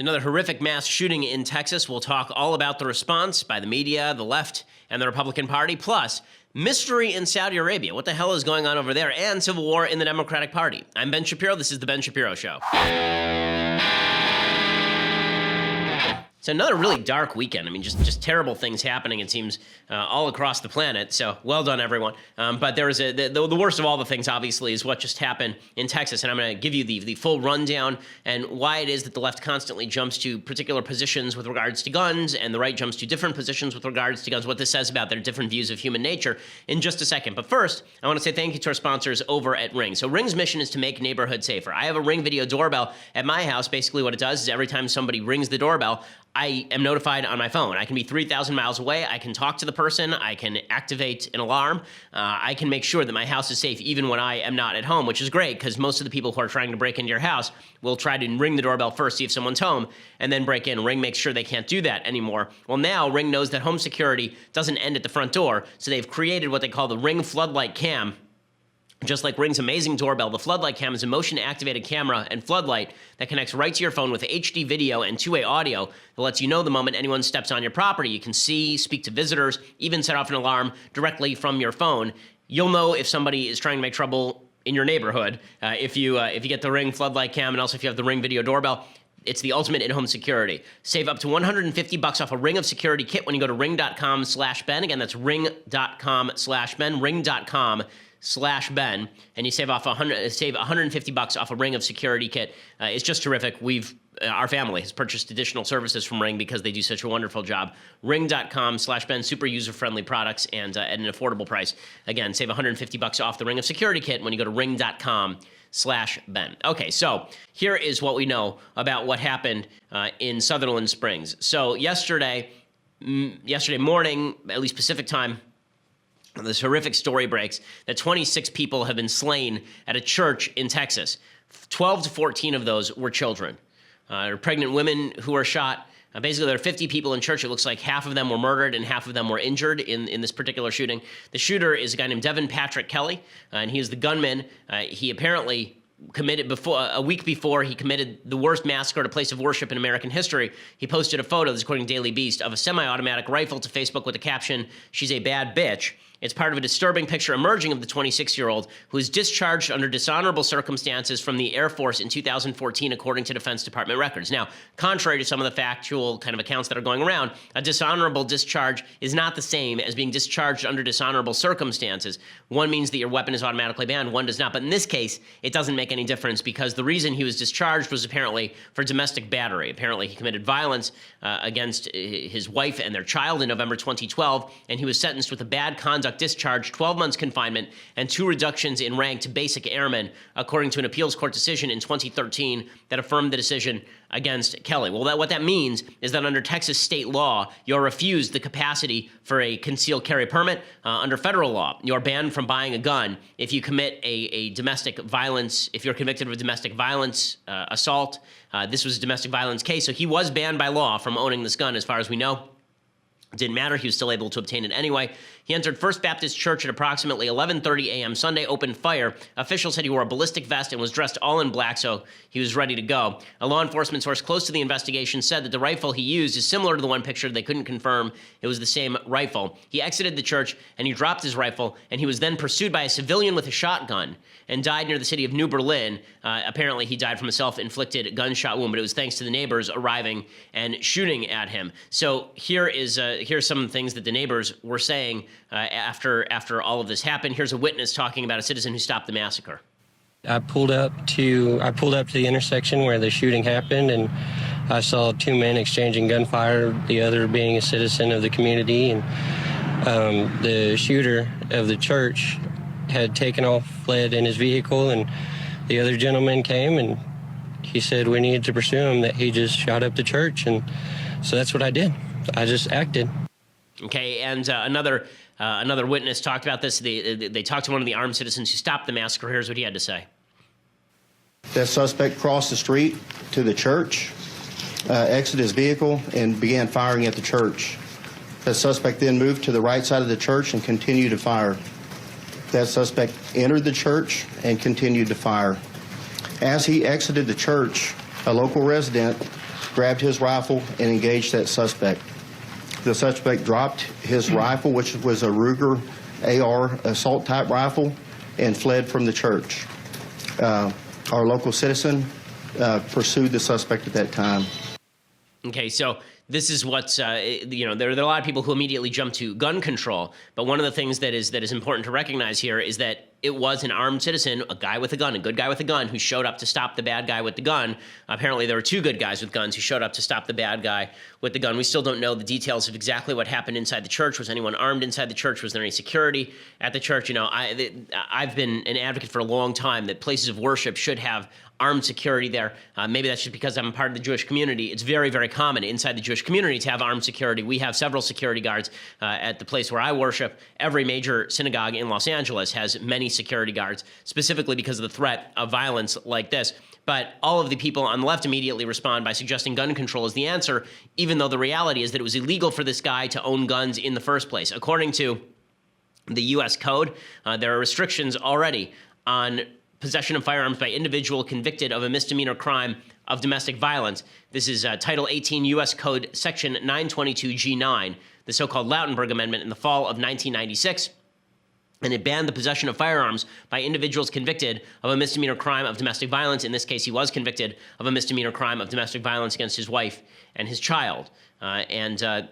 Another horrific mass shooting in Texas. We'll talk all about the response by the media, the left, and the Republican Party, plus mystery in Saudi Arabia. What the hell is going on over there? And civil war in the Democratic Party. I'm Ben Shapiro. This is The Ben Shapiro Show. It's another really dark weekend. I mean, just terrible things happening, it seems, all across the planet. So well done, everyone. But there was the worst of all the things, obviously, is what just happened in Texas. And I'm going to give you the full rundown and why it is that the left constantly jumps to particular positions with regards to guns and the right jumps to different positions with regards to guns, what this says about their different views of human nature in just a second. But first, I want to say thank you to our sponsors over at Ring. So Ring's mission is to make neighborhoods safer. I have a Ring video doorbell at my house. Basically what it does is every time somebody rings the doorbell, I am notified on my phone. I can be 3,000 miles away. I can talk to the person. I can activate an alarm. I can make sure that my house is safe even when I am not at home, which is great because most of the people who are trying to break into your house will try to ring the doorbell first, see if someone's home, and then break in. Ring makes sure they can't do that anymore. Well, now Ring knows that home security doesn't end at the front door, so they've created what they call the Ring Floodlight Cam. Just like Ring's amazing doorbell, the Floodlight Cam is a motion-activated camera and floodlight that connects right to your phone with HD video and two-way audio that lets you know the moment anyone steps on your property. You can see, speak to visitors, even set off an alarm directly from your phone. You'll know if somebody is trying to make trouble in your neighborhood if you get the Ring Floodlight Cam, and also if you have the Ring Video Doorbell. It's the ultimate in-home security. Save up to $150 off a Ring of Security kit when you go to ring.com/Ben. Again, that's ring.com/Ben, ring.com/Ben, and you save $150 off a Ring of Security kit. It's just terrific. Our family has purchased additional services from Ring because they do such a wonderful job. Ring.com/Ben, super user-friendly products and at an affordable price. Again, save $150 off the Ring of Security kit when you go to ring.com/Ben. Okay, so here is what we know about what happened in Sutherland Springs. So yesterday morning, at least Pacific time, this horrific story breaks that 26 people have been slain at a church in Texas. 12 to 14 of those were children. There are pregnant women who were shot. Basically, there are 50 people in church. It looks like half of them were murdered and half of them were injured in this particular shooting. The shooter is a guy named Devin Patrick Kelly, and he is the gunman. He apparently committed a week before he committed the worst massacre at a place of worship in American history. He posted a photo, this is according to Daily Beast, of a semi-automatic rifle to Facebook with the caption, "She's a bad bitch." It's part of a disturbing picture emerging of the 26-year-old who was discharged under dishonorable circumstances from the Air Force in 2014, according to Defense Department records. Now, contrary to some of the factual kind of accounts that are going around, a dishonorable discharge is not the same as being discharged under dishonorable circumstances. One means that your weapon is automatically banned, one does not. But in this case, it doesn't make any difference because the reason he was discharged was apparently for domestic battery. Apparently, he committed violence against his wife and their child in November 2012, and he was sentenced with a bad conduct discharge, 12 months confinement, and 2 reductions in rank to basic airman, according to an appeals court decision in 2013 that affirmed the decision against Kelly. Well, what that means is that under Texas state law, you're refused the capacity for a concealed carry permit. Under federal law, you're banned from buying a gun if you commit a domestic violence, if you're convicted of a domestic violence assault. This was a domestic violence case, so he was banned by law from owning this gun as far as we know. It didn't matter. He was still able to obtain it anyway. He entered First Baptist Church at approximately 11:30 a.m. Sunday, opened fire. Officials said he wore a ballistic vest and was dressed all in black, so he was ready to go. A law enforcement source close to the investigation said that the rifle he used is similar to the one pictured. They couldn't confirm it was the same rifle. He exited the church, and he dropped his rifle, and he was then pursued by a civilian with a shotgun and died near the city of New Berlin. Apparently, he died from a self-inflicted gunshot wound, but it was thanks to the neighbors arriving and shooting at him. So here's some things that the neighbors were saying after all of this happened. Here's a witness talking about a citizen who stopped the massacre. I pulled up to the intersection where the shooting happened, and I saw 2 men exchanging gunfire, the other being a citizen of the community, and the shooter of the church had taken off, fled in his vehicle, and the other gentleman came, and he said we needed to pursue him, that he just shot up the church, and so that's what I did. I just acted. Okay, and another witness talked about this. They talked to one of the armed citizens who stopped the massacre. Here's what he had to say. That suspect crossed the street to the church, exited his vehicle, and began firing at the church. That suspect then moved to the right side of the church and continued to fire. That suspect entered the church and continued to fire. As he exited the church, a local resident grabbed his rifle, and engaged that suspect. The suspect dropped his rifle, which was a Ruger AR assault-type rifle, and fled from the church. Our local citizen pursued the suspect at that time. Okay, so this is what's, there are a lot of people who immediately jump to gun control, but one of the things that is important to recognize here is that it was an armed citizen, a guy with a gun, a good guy with a gun, who showed up to stop the bad guy with the gun. Apparently, there were two good guys with guns who showed up to stop the bad guy with the gun. We still don't know the details of exactly what happened inside the church. Was anyone armed inside the church? Was there any security at the church? I've been an advocate for a long time that places of worship should have armed security there. Maybe that's just because I'm a part of the Jewish community. It's very, very common inside the Jewish community to have armed security. We have several security guards at the place where I worship. Every major synagogue in Los Angeles has many security guards, specifically because of the threat of violence like this. But all of the people on the left immediately respond by suggesting gun control is the answer, even though the reality is that it was illegal for this guy to own guns in the first place. According to the U.S. Code, there are restrictions already on possession of firearms by individual convicted of a misdemeanor crime of domestic violence. This is Title 18 U.S. Code Section 922G9, the so-called Lautenberg Amendment in the fall of 1996. And it banned the possession of firearms by individuals convicted of a misdemeanor crime of domestic violence. In this case, he was convicted of a misdemeanor crime of domestic violence against his wife and his child. The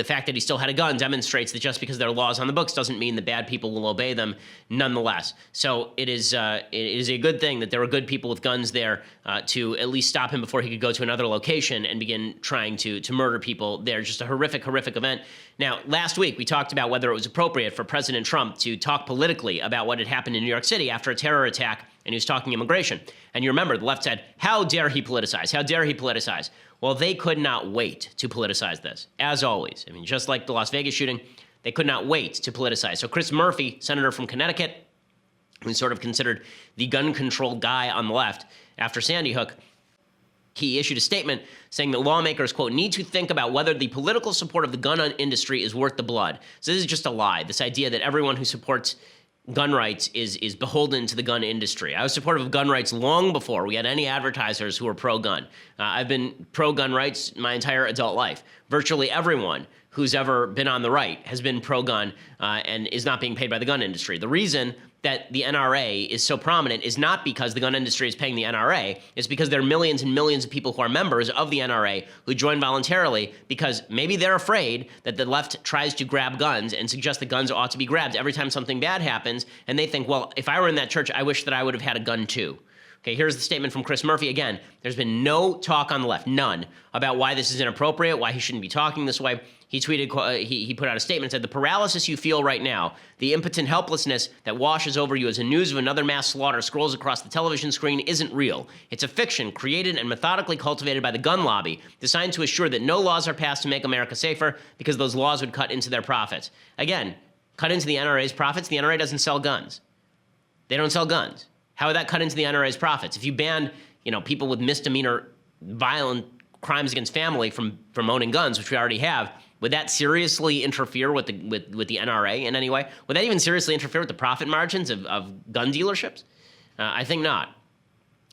fact that he still had a gun demonstrates that just because there are laws on the books doesn't mean that bad people will obey them nonetheless. So it is a good thing that there were good people with guns there to at least stop him before he could go to another location and begin trying to murder people there. Just a horrific, horrific event. Now, last week we talked about whether it was appropriate for President Trump to talk politically about what had happened in New York City after a terror attack, and he was talking immigration. And you remember the left said, how dare he politicize? How dare he politicize? Well, they could not wait to politicize this, as always. I mean, just like the Las Vegas shooting, they could not wait to politicize. So Chris Murphy, senator from Connecticut, who's sort of considered the gun control guy on the left after Sandy Hook, he issued a statement saying that lawmakers, quote, need to think about whether the political support of the gun industry is worth the blood. So this is just a lie, this idea that everyone who supports gun rights is beholden to the gun industry. I was supportive of gun rights long before we had any advertisers who were pro-gun. I've been pro-gun rights my entire adult life. Virtually everyone who's ever been on the right has been pro-gun and is not being paid by the gun industry. The reason that the NRA is so prominent is not because the gun industry is paying the NRA. It's because there are millions and millions of people who are members of the NRA who join voluntarily because maybe they're afraid that the left tries to grab guns and suggest that guns ought to be grabbed every time something bad happens. And they think, well, if I were in that church, I wish that I would have had a gun too. Okay, here's the statement from Chris Murphy. Again, there's been no talk on the left, none, about why this is inappropriate, why he shouldn't be talking this way. He tweeted, he put out a statement, said, the paralysis you feel right now, the impotent helplessness that washes over you as the news of another mass slaughter scrolls across the television screen isn't real. It's a fiction created and methodically cultivated by the gun lobby, designed to assure that no laws are passed to make America safer because those laws would cut into their profits. Again, cut into the NRA's profits. The NRA doesn't sell guns. They don't sell guns. How would that cut into the NRA's profits? If you banned, people with misdemeanor violent crimes against family from owning guns, which we already have, would that seriously interfere with the NRA in any way? Would that even seriously interfere with the profit margins of gun dealerships? I think not.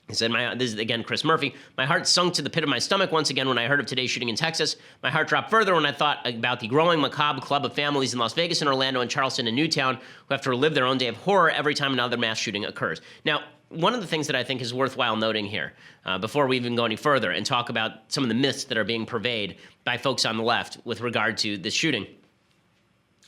He said, this is, again, Chris Murphy, my heart sunk to the pit of my stomach once again when I heard of today's shooting in Texas. My heart dropped further when I thought about the growing macabre club of families in Las Vegas and Orlando and Charleston and Newtown who have to relive their own day of horror every time another mass shooting occurs. Now, one of the things that I think is worthwhile noting here, before we even go any further and talk about some of the myths that are being purveyed by folks on the left with regard to this shooting,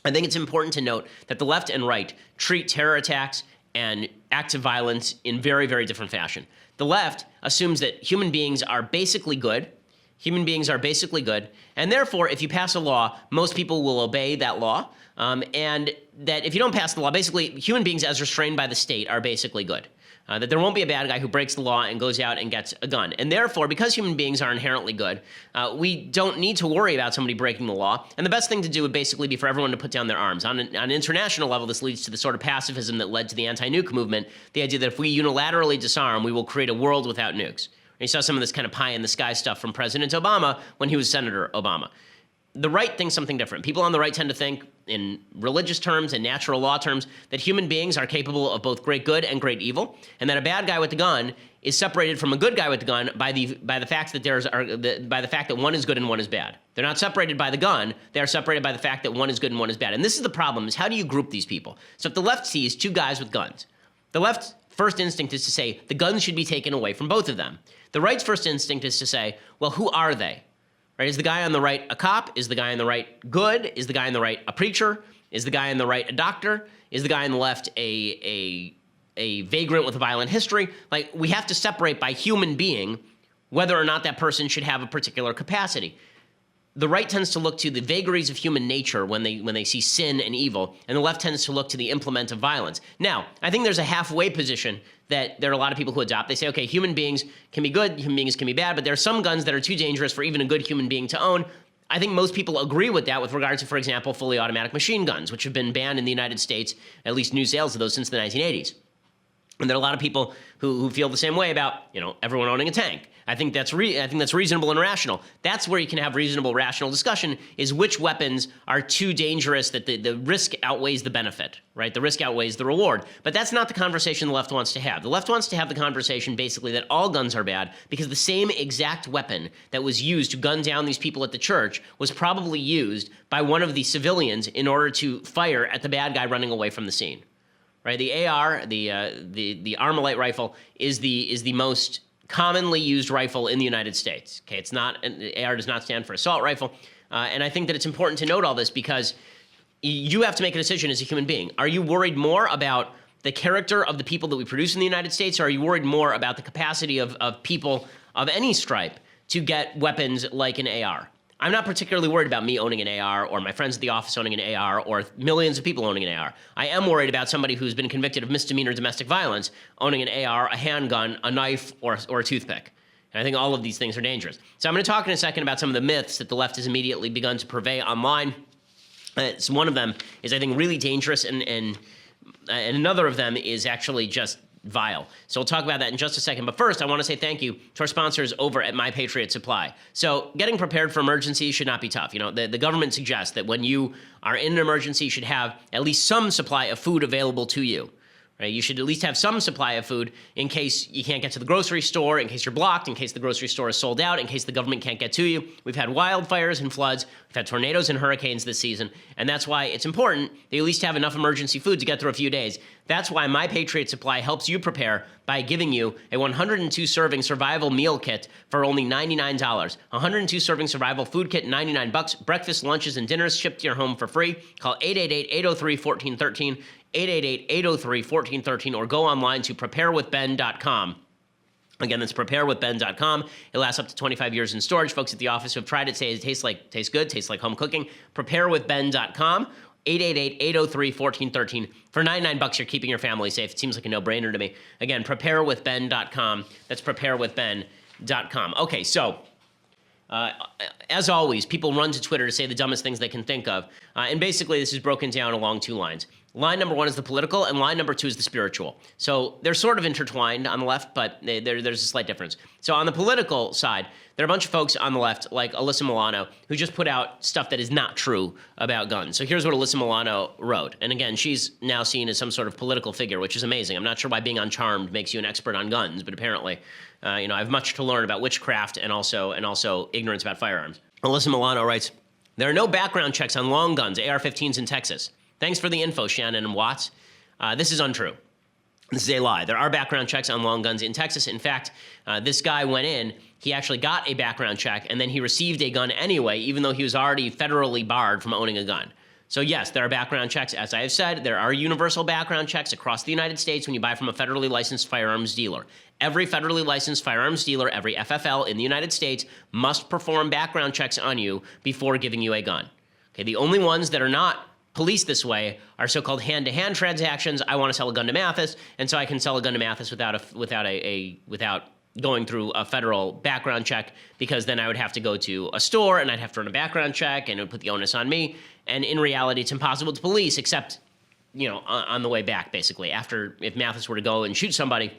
I think it's important to note that the left and right treat terror attacks and acts of violence in very, very different fashion. The left assumes that human beings are basically good. Human beings are basically good. And therefore, if you pass a law, most people will obey that law. And that if you don't pass the law, basically, human beings as restrained by the state are basically good. That there won't be a bad guy who breaks the law and goes out and gets a gun. And therefore, because human beings are inherently good, we don't need to worry about somebody breaking the law. And the best thing to do would basically be for everyone to put down their arms. On an international level, this leads to the sort of pacifism that led to the anti-nuke movement, the idea that if we unilaterally disarm, we will create a world without nukes. And you saw some of this kind of pie-in-the-sky stuff from President Obama when he was Senator Obama. The right thinks something different. People on the right tend to think in religious terms and natural law terms, that human beings are capable of both great good and great evil, and that a bad guy with the gun is separated from a good guy with the gun by the fact that by the fact that one is good and one is bad. They're not separated by the gun; they are separated by the fact that one is good and one is bad. And this is the problem: is how do you group these people? So if the left sees two guys with guns, the left's first instinct is to say the guns should be taken away from both of them. The right's first instinct is to say, well, who are they? Right? Is the guy on the right a cop? Is the guy on the right good? Is the guy on the right a preacher? Is the guy on the right a doctor? Is the guy on the left a vagrant with a violent history? Like, we have to separate by human being whether or not that person should have a particular capacity. The right tends to look to the vagaries of human nature when they see sin and evil, and the left tends to look to the implement of violence. Now, I think there's a halfway position that there are a lot of people who adopt. They say, okay, human beings can be good, human beings can be bad, but there are some guns that are too dangerous for even a good human being to own. I think most people agree with that with regard to, for example, fully automatic machine guns, which have been banned in the United States, at least new sales of those since the 1980s. And there are a lot of people who feel the same way about, everyone owning a tank. I think that's reasonable and rational. That's where you can have reasonable, rational discussion, is which weapons are too dangerous that the risk outweighs the benefit, right? The risk outweighs the reward. But that's not the conversation the left wants to have. The left wants to have the conversation basically that all guns are bad because the same exact weapon that was used to gun down these people at the church was probably used by one of the civilians in order to fire at the bad guy running away from the scene. Right, the AR, the Armalite rifle, is the most commonly used rifle in the United States. Okay, it's not, AR does not stand for assault rifle, and I think that it's important to note all this because you have to make a decision as a human being. Are you worried more about the character of the people that we produce in the United States, or are you worried more about the capacity of people of any stripe to get weapons like an AR? I'm not particularly worried about me owning an AR or my friends at the office owning an AR or millions of people owning an AR. I am worried about somebody who's been convicted of misdemeanor domestic violence owning an AR, a handgun, a knife, or a toothpick. And I think all of these things are dangerous. So I'm going to talk in a second about some of the myths that the left has immediately begun to purvey online. One of them is, I think, really dangerous, and another of them is actually just vile. So we'll talk about that in just a second. But first, I want to say thank you to our sponsors over at My Patriot Supply. So getting prepared for emergencies should not be tough. The government suggests that when you are in an emergency, you should have at least some supply of food available to you. Right? You should at least have some supply of food in case you can't get to the grocery store, in case you're blocked, in case the grocery store is sold out, in case the government can't get to you. We've had wildfires and floods. We've had tornadoes and hurricanes this season. And that's why it's important that you at least have enough emergency food to get through a few days. That's why My Patriot Supply helps you prepare by giving you a 102-serving survival meal kit for only $99. 102-serving survival food kit, $99. Breakfast, lunches, and dinners shipped to your home for free. Call 888-803-1413. 888-803-1413, or go online to preparewithben.com. Again, that's preparewithben.com. It lasts up to 25 years in storage. Folks at the office who have tried it say it tastes good, tastes like home cooking. Preparewithben.com. 888-803-1413. For $99, you're keeping your family safe. It seems like a no-brainer to me. Again, preparewithben.com. That's preparewithben.com. Okay, so as always, people run to Twitter to say the dumbest things they can think of. And basically, this is broken down along two lines. Line number one is the political, and line number two is the spiritual. So they're sort of intertwined on the left, but there's a slight difference. So on the political side, there are a bunch of folks on the left, like Alyssa Milano, who just put out stuff that is not true about guns. So here's what Alyssa Milano wrote. And again, she's now seen as some sort of political figure, which is amazing. I'm not sure why being on Charmed makes you an expert on guns, but apparently, I have much to learn about witchcraft and also ignorance about firearms. Alyssa Milano writes, "There are no background checks on long guns, AR-15s in Texas. Thanks for the info, Shannon and Watts. This is untrue. This is a lie. There are background checks on long guns in Texas. In fact, this guy went in, he actually got a background check, and then he received a gun anyway, even though he was already federally barred from owning a gun. So yes, there are background checks. As I have said, there are universal background checks across the United States when you buy from a federally licensed firearms dealer. Every federally licensed firearms dealer, every FFL in the United States, must perform background checks on you before giving you a gun. Okay, the only ones that are not policed this way are so-called hand-to-hand transactions. I want to sell a gun to Mathis, and so I can sell a gun to Mathis without going through a federal background check, because then I would have to go to a store and I'd have to run a background check, and it would put the onus on me. And in reality, it's impossible to police, except on the way back, basically. If Mathis were to go and shoot somebody,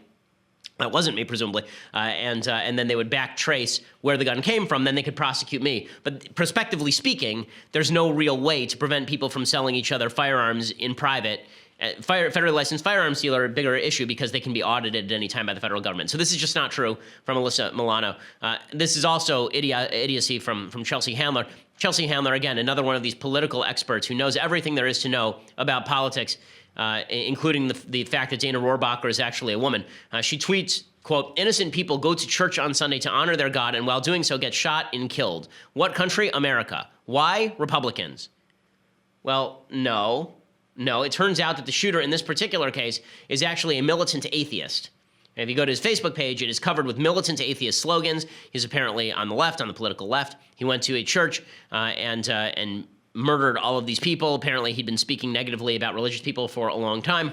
That wasn't me, presumably, and then they would backtrace where the gun came from. Then they could prosecute me. But prospectively speaking, there's no real way to prevent people from selling each other firearms in private. Federally licensed firearms dealer, a bigger issue because they can be audited at any time by the federal government. So this is just not true from Alyssa Milano. This is also idiocy from Chelsea Handler. Chelsea Handler, again, another one of these political experts who knows everything there is to know about politics, including the fact that Dana Rohrabacher is actually a woman. She tweets, quote, "Innocent people go to church on Sunday to honor their God and while doing so get shot and killed. What country? America. Why? Republicans." Well, no. It turns out that the shooter in this particular case is actually a militant atheist. And if you go to his Facebook page, it is covered with militant atheist slogans. He's apparently on the left, on the political left. He went to a church and murdered all of these people. Apparently, he'd been speaking negatively about religious people for a long time.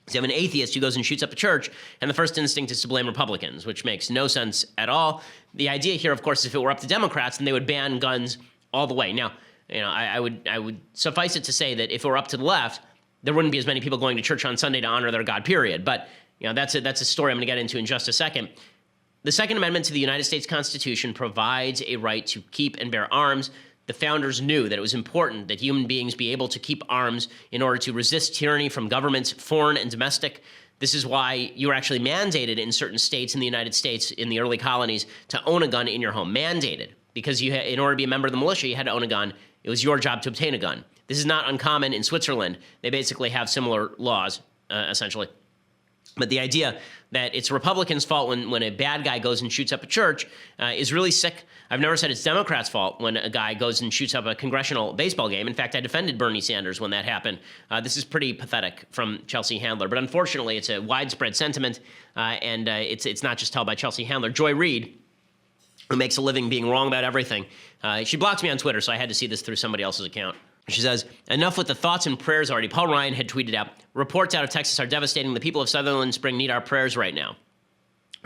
So you have an atheist who goes and shoots up a church, and the first instinct is to blame Republicans, which makes no sense at all. The idea here, of course, if it were up to Democrats, then they would ban guns all the way. Now, I would suffice it to say that if it were up to the left, there wouldn't be as many people going to church on Sunday to honor their God, period. But that's a story I'm going to get into in just a second. The Second Amendment to the United States Constitution provides a right to keep and bear arms. The founders knew that it was important that human beings be able to keep arms in order to resist tyranny from governments, foreign and domestic. This is why you were actually mandated in certain states in the United States, in the early colonies, to own a gun in your home. Mandated. Because in order to be a member of the militia, you had to own a gun. It was your job to obtain a gun. This is not uncommon in Switzerland. They basically have similar laws, essentially. But the idea that it's Republicans' fault when a bad guy goes and shoots up a church is really sick. I've never said it's Democrats' fault when a guy goes and shoots up a congressional baseball game. In fact, I defended Bernie Sanders when that happened. This is pretty pathetic from Chelsea Handler. But unfortunately, it's a widespread sentiment, and it's not just held by Chelsea Handler. Joy Reid, who makes a living being wrong about everything, she blocks me on Twitter, so I had to see this through somebody else's account. She says, "Enough with the thoughts and prayers already." Paul Ryan had tweeted out, "Reports out of Texas are devastating. The people of Sutherland Spring need our prayers right now."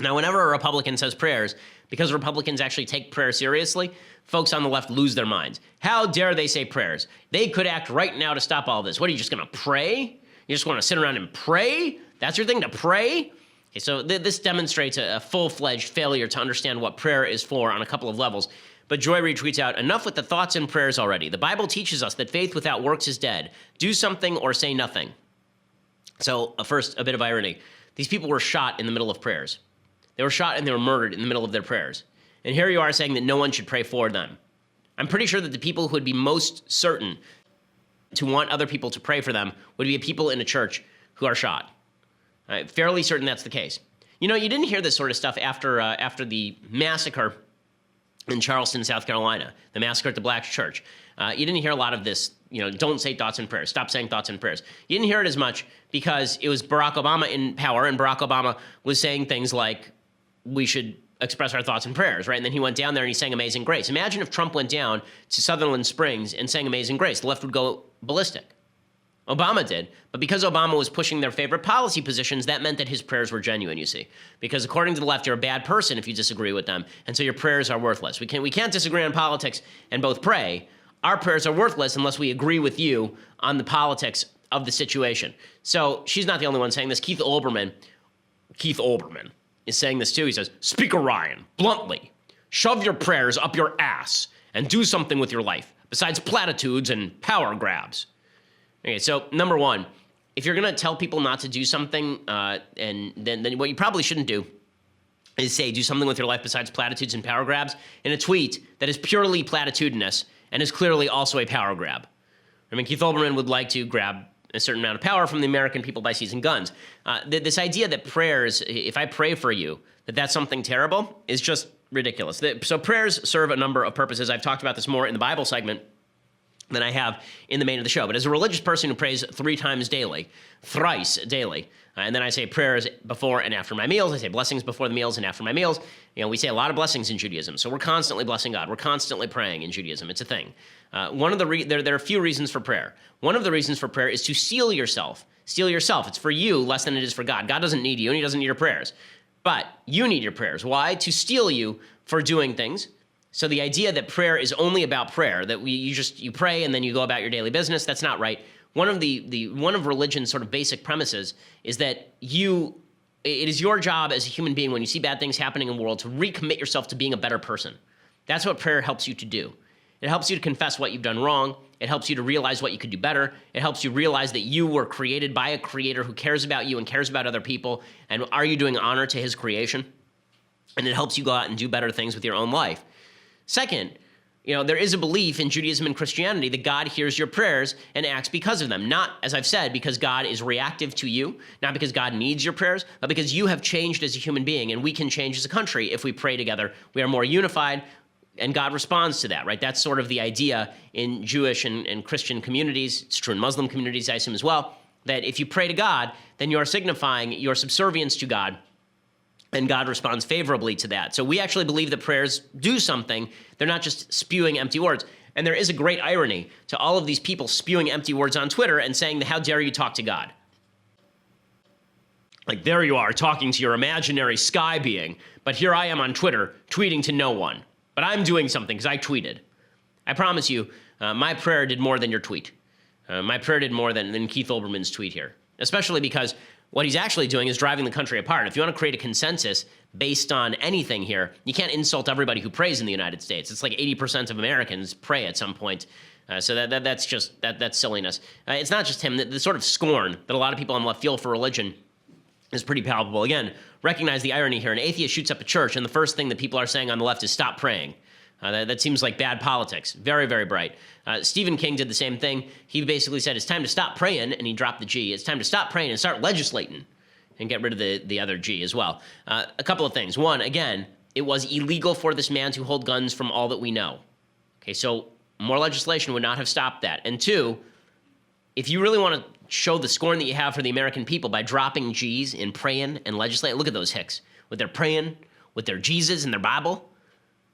Now, whenever a Republican says prayers, because Republicans actually take prayer seriously, folks on the left lose their minds. How dare they say prayers? They could act right now to stop all this. What, are you just going to pray? You just want to sit around and pray? That's your thing, to pray? Okay, so this demonstrates a full-fledged failure to understand what prayer is for on a couple of levels. But Joy Reid tweets out, "Enough with the thoughts and prayers already. The Bible teaches us that faith without works is dead. Do something or say nothing." So first, a bit of irony. These people were shot in the middle of prayers. They were shot and they were murdered in the middle of their prayers. And here you are saying that no one should pray for them. I'm pretty sure that the people who would be most certain to want other people to pray for them would be people in a church who are shot. Fairly certain that's the case. You didn't hear this sort of stuff after the massacre in Charleston, South Carolina, the massacre at the Black church. You didn't hear a lot of this, don't say thoughts and prayers. Stop saying thoughts and prayers. You didn't hear it as much because it was Barack Obama in power, and Barack Obama was saying things like, we should express our thoughts and prayers, right? And then he went down there and he sang Amazing Grace. Imagine if Trump went down to Sutherland Springs and sang Amazing Grace. The left would go ballistic. Obama did, but because Obama was pushing their favorite policy positions, that meant that his prayers were genuine, you see. Because according to the left, you're a bad person if you disagree with them, and so your prayers are worthless. We can't disagree on politics and both pray. Our prayers are worthless unless we agree with you on the politics of the situation. So she's not the only one saying this. Keith Olbermann is saying this too. He says, "Speaker Ryan, bluntly, shove your prayers up your ass and do something with your life, besides platitudes and power grabs." Okay, so number one, if you're going to tell people not to do something, and then what you probably shouldn't do is say, do something with your life besides platitudes and power grabs in a tweet that is purely platitudinous and is clearly also a power grab. I mean, Keith Olbermann would like to grab a certain amount of power from the American people by seizing guns. This idea that prayers, if I pray for you, that's something terrible is just ridiculous. So prayers serve a number of purposes. I've talked about this more in the Bible segment than I have in the main of the show. But as a religious person who prays 3 times daily, thrice daily, and then I say prayers before and after my meals, I say blessings before the meals and after my meals. We say a lot of blessings in Judaism. So we're constantly blessing God. We're constantly praying in Judaism. It's a thing. There are a few reasons for prayer. One of the reasons for prayer is to seal yourself. Seal yourself. It's for you less than it is for God. God doesn't need you, and he doesn't need your prayers. But you need your prayers. Why? To steel you for doing things. So the idea that prayer is only about prayer, that you pray and then you go about your daily business, that's not right. One of religion's sort of basic premises is that you it is your job as a human being, when you see bad things happening in the world, to recommit yourself to being a better person. That's what prayer helps you to do. It helps you to confess what you've done wrong. It helps you to realize what you could do better. It helps you realize that you were created by a creator who cares about you and cares about other people. And are you doing honor to his creation? And it helps you go out and do better things with your own life. Second, there is a belief in Judaism and Christianity that God hears your prayers and acts because of them. Not, as I've said, because God is reactive to you, not because God needs your prayers, but because you have changed as a human being, and we can change as a country if we pray together. We are more unified, and God responds to that, right? That's sort of the idea in Jewish and Christian communities. It's true in Muslim communities, I assume, as well, that if you pray to God, then you are signifying your subservience to God, and God responds favorably to that. So we actually believe that prayers do something. They're not just spewing empty words. And there is a great irony to all of these people spewing empty words on Twitter and saying, how dare you talk to God? Like, there you are talking to your imaginary sky being, but here I am on Twitter tweeting to no one. But I'm doing something because I tweeted. I promise you, my prayer did more than your tweet. My prayer did more than Keith Olbermann's tweet here, especially because what he's actually doing is driving the country apart. If you want to create a consensus based on anything here, you can't insult everybody who prays in the United States. It's like 80% of Americans pray at some point. So that's silliness. It's not just him. The sort of scorn that a lot of people on the left feel for religion is pretty palpable. Again, recognize the irony here. An atheist shoots up a church, and the first thing that people are saying on the left is stop praying. That seems like bad politics. Very, very bright. Stephen King did the same thing. He basically said, it's time to stop praying, and he dropped the G. It's time to stop praying and start legislating, and get rid of the other G as well. A couple of things. One, again, it was illegal for this man to hold guns from all that we know. Okay, so more legislation would not have stopped that. And two, if you really want to show the scorn that you have for the American people by dropping G's in praying and legislating, look at those hicks with their praying, with their Jesus and their Bible.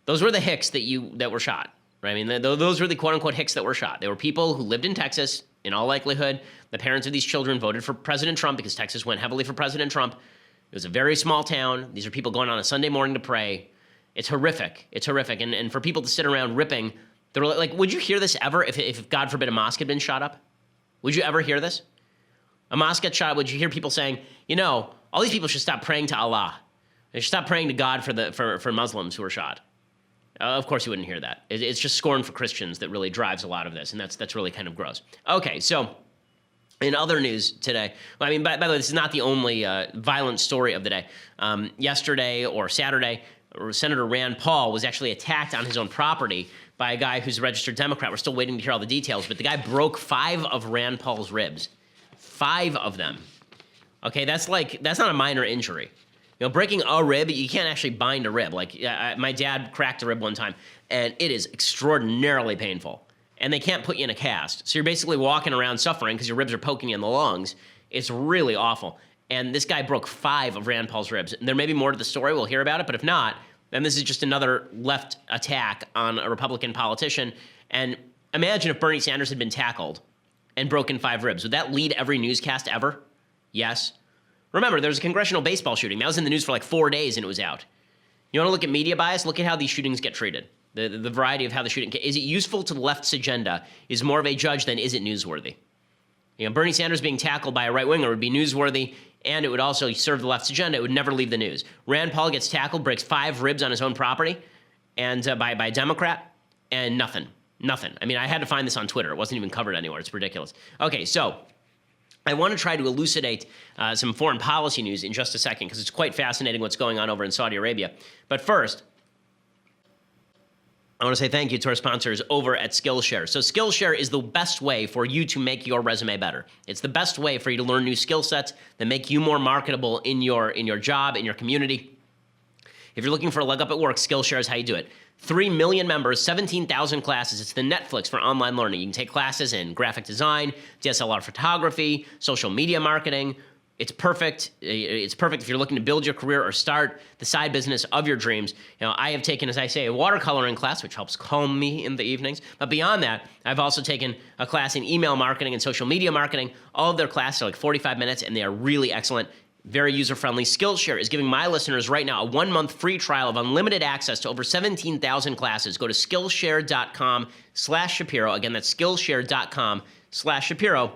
Those were the hicks that were shot, right? I mean, those were the quote-unquote hicks that were shot. They were people who lived in Texas. In all likelihood, the parents of these children voted for President Trump because Texas went heavily for President Trump. It was a very small town. These are people going on a Sunday morning to pray. It's horrific. It's horrific. And for people to sit around ripping, they're like, would you hear this ever if God forbid, a mosque had been shot up? Would you ever hear this? A mosque gets shot up, would you hear people saying, all these people should stop praying to Allah. They should stop praying to God for Muslims who are shot. Of course you wouldn't hear that. It's just scorn for Christians that really drives a lot of this, and that's really kind of gross. Okay, so in other news today, by the way, this is not the only violent story of the day. Yesterday or Saturday, Senator Rand Paul was actually attacked on his own property by a guy who's a registered Democrat. We're still waiting to hear all the details, but the guy broke 5 of Rand Paul's ribs. 5 of them. Okay, that's not a minor injury. Breaking a rib, you can't actually bind a rib. Like, my dad cracked a rib one time, and it is extraordinarily painful. And they can't put you in a cast. So you're basically walking around suffering because your ribs are poking you in the lungs. It's really awful. And this guy broke 5 of Rand Paul's ribs. There may be more to the story. We'll hear about it. But if not, then this is just another left attack on a Republican politician. And imagine if Bernie Sanders had been tackled and broken 5 ribs. Would that lead every newscast ever? Yes. Remember, there was a congressional baseball shooting. That was in the news for like 4 days, and it was out. You want to look at media bias? Look at how these shootings get treated. The variety of how the shooting... Is it useful to the left's agenda is more of a judge than is it newsworthy. Bernie Sanders being tackled by a right-winger would be newsworthy, and it would also serve the left's agenda. It would never leave the news. Rand Paul gets tackled, breaks 5 ribs on his own property, and by a Democrat, and nothing. I mean, I had to find this on Twitter. It wasn't even covered anywhere. It's ridiculous. Okay, so I want to try to elucidate some foreign policy news in just a second, because it's quite fascinating what's going on over in Saudi Arabia. But first, I want to say thank you to our sponsors over at Skillshare. So Skillshare is the best way for you to make your resume better. It's the best way for you to learn new skill sets that make you more marketable in your job, in your community. If you're looking for a leg up at work, Skillshare is how you do it. 3 million members, 17,000 classes. It's the Netflix for online learning. You can take classes in graphic design, DSLR photography, social media marketing. It's perfect. It's perfect if you're looking to build your career or start the side business of your dreams. I have taken, as I say, a watercoloring class, which helps calm me in the evenings. But beyond that, I've also taken a class in email marketing and social media marketing. All of their classes are like 45 minutes, and they are really excellent. Very user-friendly. Skillshare is giving my listeners right now a 1-month free trial of unlimited access to over 17,000 classes. Go to Skillshare.com/Shapiro. Again, that's Skillshare.com/Shapiro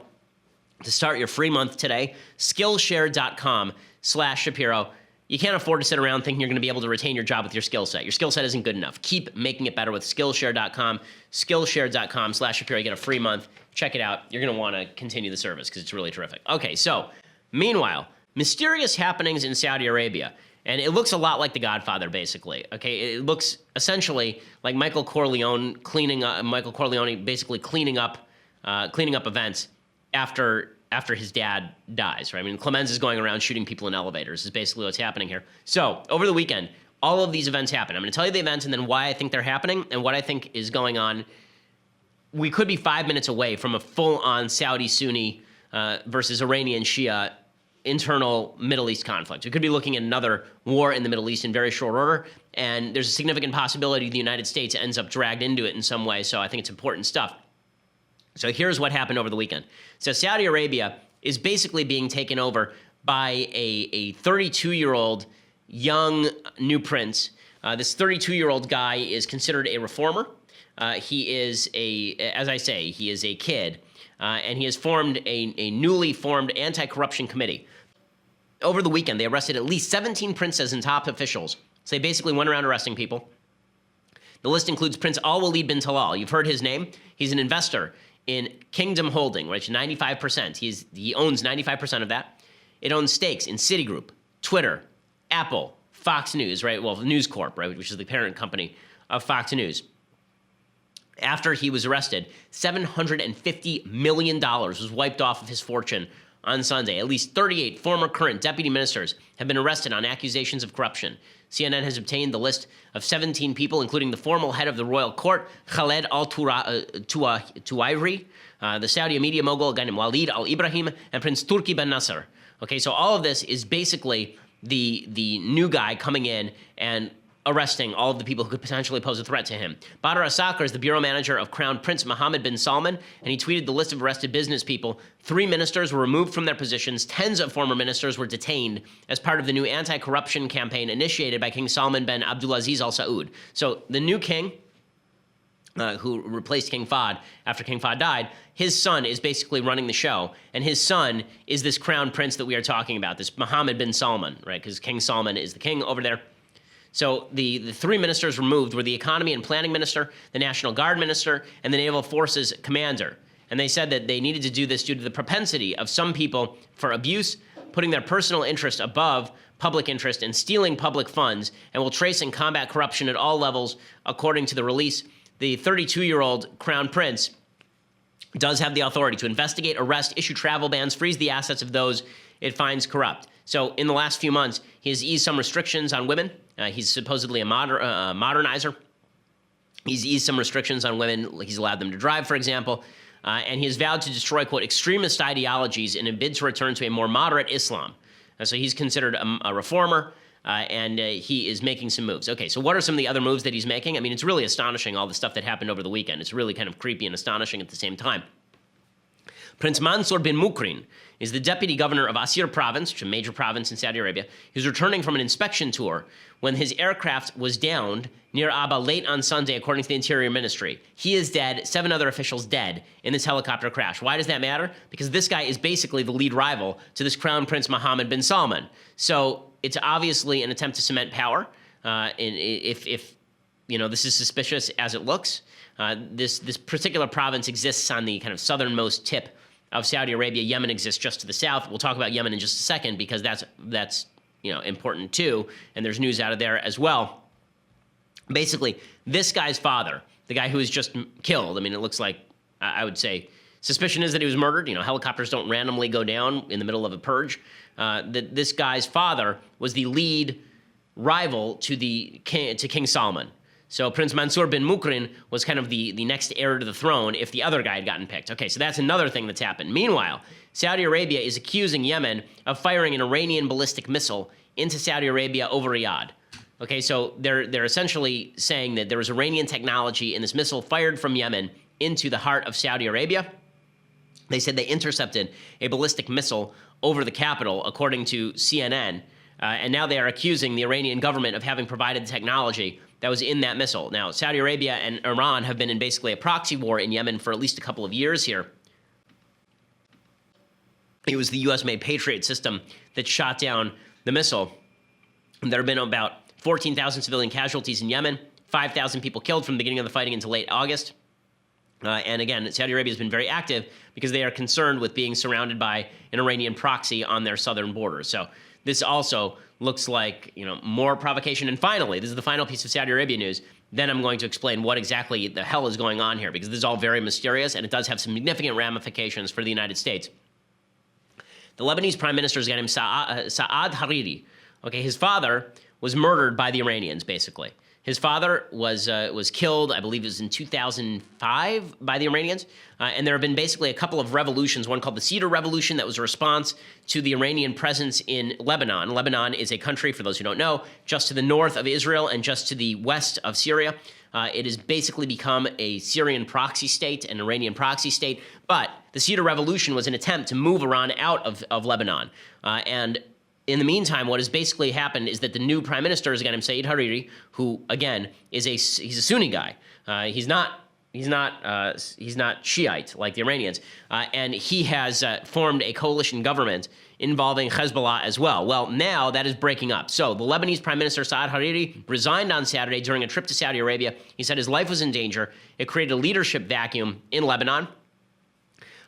to start your free month today. Skillshare.com/Shapiro. youtube.com/Shapiro. You can't afford to sit around thinking you're going to be able to retain your job with your skill set. Your skill set isn't good enough. Keep making it better with Skillshare.com. Skillshare.com/Shapiro. You get a free month. Check it out. You're going to want to continue the service because it's really terrific. Okay, so meanwhile, mysterious happenings in Saudi Arabia. And it looks a lot like The Godfather, basically. Okay, it looks essentially like Michael Corleone basically cleaning up events after his dad dies, right? I mean, Clemens is going around shooting people in elevators is basically what's happening here. So over the weekend, all of these events happen. I'm going to tell you the events and then why I think they're happening and what I think is going on. We could be 5 minutes away from a full-on Saudi Sunni versus Iranian Shia internal Middle East conflict. We could be looking at another war in the Middle East in very short order, and there's a significant possibility the United States ends up dragged into it in some way, so I think it's important stuff. So here's what happened over the weekend. So Saudi Arabia is basically being taken over by a 32-year-old young new prince. This 32-year-old guy is considered a reformer. He is he is a kid, and he has formed a newly formed anti-corruption committee. Over the weekend, they arrested at least 17 princes and top officials. So they basically went around arresting people. The list includes Prince Al-Waleed bin Talal. You've heard his name. He's an investor in Kingdom Holding, which 95%. He owns 95% of that. It owns stakes in Citigroup, Twitter, Apple, Fox News, right? Well, News Corp, right, which is the parent company of Fox News. After he was arrested, $750 million was wiped off of his fortune on Sunday. At least 38 former current deputy ministers have been arrested on accusations of corruption. CNN has obtained the list of 17 people, including the former head of the royal court, Khaled al-Tuwairi, the Saudi media mogul, a guy named Waleed al-Ibrahim, and Prince Turki bin Nasser. Okay, so all of this is basically the new guy coming in and arresting all of the people who could potentially pose a threat to him. Badr Asakar is the bureau manager of Crown Prince Mohammed bin Salman, and he tweeted the list of arrested business people. 3 ministers were removed from their positions. Tens of former ministers were detained as part of the new anti-corruption campaign initiated by King Salman bin Abdulaziz Al Saud. So the new king, who replaced King Fahd after King Fahd died, his son is basically running the show, and his son is this crown prince that we are talking about, this Mohammed bin Salman, right? Because King Salman is the king over there. So the 3 ministers removed were the economy and planning minister, the National Guard minister, and the Naval Forces commander. And they said that they needed to do this due to the propensity of some people for abuse, putting their personal interest above public interest and stealing public funds, and will trace and combat corruption at all levels, according to the release. The 32-year-old crown prince does have the authority to investigate, arrest, issue travel bans, freeze the assets of those it finds corrupt. So in the last few months, he has eased some restrictions on women. He's supposedly a modernizer. He's eased some restrictions on women. He's allowed them to drive, for example. And he has vowed to destroy, quote, extremist ideologies in a bid to return to a more moderate Islam. So he's considered a reformer, and he is making some moves. Okay, so what are some of the other moves that he's making? I mean, it's really astonishing, all the stuff that happened over the weekend. It's really kind of creepy and astonishing at the same time. Prince Mansour bin Mukrin is the deputy governor of Asir province, which is a major province in Saudi Arabia. He was returning from an inspection tour when his aircraft was downed near Aba late on Sunday, according to the Interior Ministry. He is dead, 7 other officials dead in this helicopter crash. Why does that matter? Because this guy is basically the lead rival to this Crown Prince Mohammed bin Salman. So it's obviously an attempt to cement power. If you know, this is suspicious as it looks. This particular province exists on the kind of southernmost tip of Saudi Arabia. Yemen exists just to the south. We'll talk about Yemen in just a second because that's important too, and there's news out of there as well. Basically, this guy's father, the guy who was just killed, I mean, it looks like, I would say, suspicion is that he was murdered. You know, helicopters don't randomly go down in the middle of a purge. This guy's father was the lead rival to King Salman. So Prince Mansour bin Mukrin was kind of the next heir to the throne if the other guy had gotten picked. Okay, so that's another thing that's happened. Meanwhile, Saudi Arabia is accusing Yemen of firing an Iranian ballistic missile into Saudi Arabia over Riyadh. Okay, so they're essentially saying that there was Iranian technology in this missile fired from Yemen into the heart of Saudi Arabia. They said they intercepted a ballistic missile over the capital, according to CNN, and now they are accusing the Iranian government of having provided the technology that was in that missile. Now, Saudi Arabia and Iran have been in basically a proxy war in Yemen for at least a couple of years here. It was the U.S.-made Patriot system that shot down the missile. There have been about 14,000 civilian casualties in Yemen, 5,000 people killed from the beginning of the fighting into late August. And again, Saudi Arabia has been very active because they are concerned with being surrounded by an Iranian proxy on their southern border. So this also looks like, more provocation. And finally, this is the final piece of Saudi Arabia news. Then I'm going to explain what exactly the hell is going on here, because this is all very mysterious and it does have some significant ramifications for the United States. The Lebanese prime minister is a guy named Saad Hariri. Okay, his father was murdered by the Iranians, basically. His father was killed, I believe it was in 2005, by the Iranians. And there have been basically a couple of revolutions, one called the Cedar Revolution that was a response to the Iranian presence in Lebanon. Lebanon is a country, for those who don't know, just to the north of Israel and just to the west of Syria. It has basically become a Syrian proxy state, an Iranian proxy state. But the Cedar Revolution was an attempt to move Iran out of Lebanon. And in the meantime, what has basically happened is that the new prime minister is a guy named Saad Hariri, who again he's a Sunni guy. He's not Shiite like the Iranians, and he has formed a coalition government involving Hezbollah as well. Well, now that is breaking up. So the Lebanese prime minister Saad Hariri resigned on Saturday during a trip to Saudi Arabia. He said his life was in danger. It created a leadership vacuum in Lebanon.